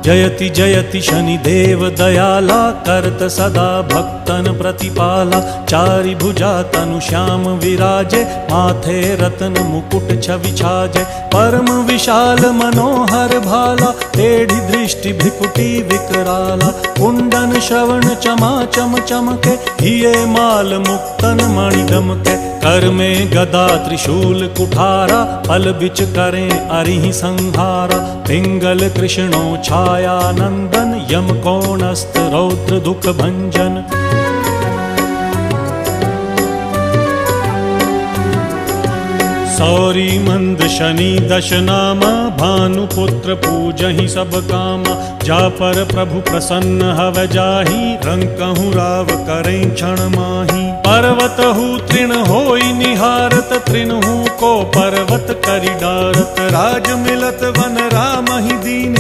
जयति जयति शनिदेव दयाला, करत सदा भक्तन प्रतिपाला। चारि भुजा तनु श्याम विराजे, माथे रत्न मुकुट छवि छाजे। परम विशाल मनोहर भाला, टेढ़ी दृष्टि भ्रिकुटी विकराला। कुंडन श्रवण चमा चम चमके, हिये माल मुक्तन मणि दमके। कर में गदा त्रिशूल कुठारा, पल बिच करें अरिहि संहारा। पिंगल कृष्णो छाया नंदन, यम कोणस्थ रौद्र दुख भंजन। सौरी मंद शनि दश नामा, भानुपुत्र पूजहि सब कामा। जा पर प्रभु प्रसन्न हव जाहि, रंकहु राव करें क्षण माहि। पर्वत हु तृण होई निहारत, तृणहु को पर्वत करि डारत। राज मिलत वन राम ही दीन,